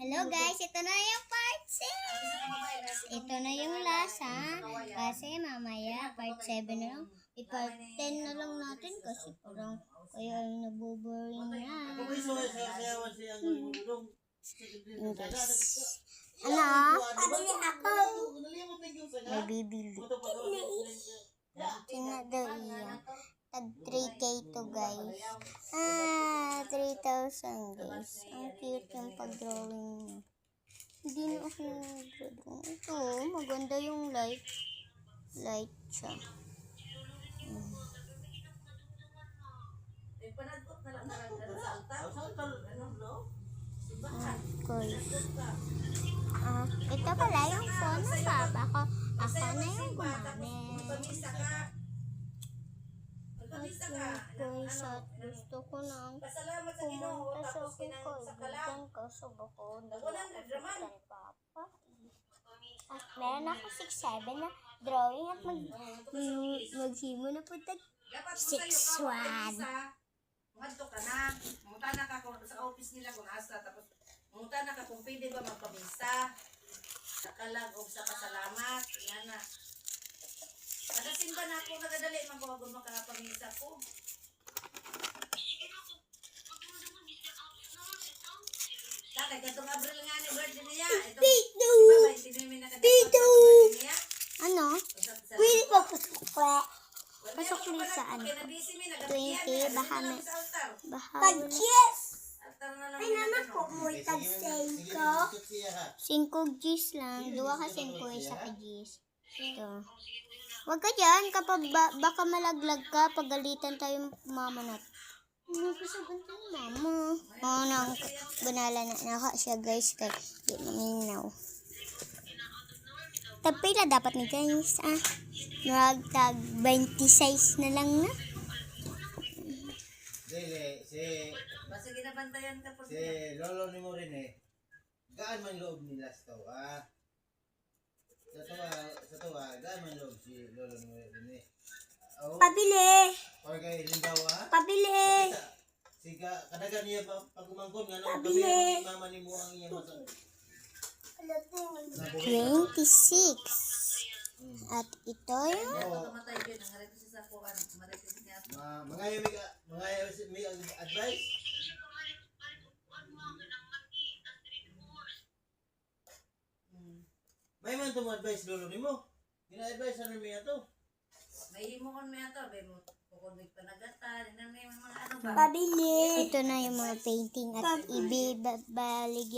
Hello guys, ito na yung part 6. Ito na yung last ha. Kasi mamaya part 7 na lang. I-part 10 na lang natin kasi parang kaya naboboring na. Guys. Ano? Pabili ako. May bibili. Kinadaya. Tag 3K to guys. 3,000 guys. Ang cute yung pag-drawing niya. Hindi na ako nag-drawing. Ito, maganda yung light. Light siya. Guys. Ito pala yung phone ng papa ko. Ako na yung gumamit. Guys, at gusto ko nang pumunta sa aking kaibigan kaso baka hindi ako buksan papa. At meron ako 6-7 na drawing at maghimo na po tag 6-1. Madto ka na. Munta na ka kung sa office nila kung asa. Tapos munta na ka kung pwede ba magpamisa. Sa kalag o sa pasalamat. Yan na. Nagasimba na ako. Nagadali. Magwagod makapamisa ko. Takay, katong Abril nga ni birthday niya. Pito! Pito! Ano? Pwede pa pasok. Pasok din saan? 20, baka may... Pag-yes! Ay, naman po mo itag 5. 5 Gs lang. 2 ka 5, isa ka Gs. Ito. Huwag ka dyan. Kapag baka malaglag ka, pagalitan tayo mama natin. Nagkasaban tayo mama. Oo, nang banala na naka siya guys. Kaya di maminaw. Tagpila dapat ni guys. Tag 26 na lang na. Basta ginabantayan ka po si lolo ni mo rin gaan man loob nila sa tawa. Sa tawa, gaan man loob si lolo ni mo rin Pabili! Or kay limbawa? Pabili! Siga, kadagan niya pag-umangkon nga no, Pabili! mama ni mo ang iyang masa. 26. At ito yung... tumatay yun. Ang harito siya sa kuwan. Maritis niya. Mga may advice? May man itong advice lolo ni mo. Gina-advise ano niya to? May himo kon may ato. May kukunwig panagatan. May mga ano ba? Pabili! Ito na yung mga painting at ibabaligyan.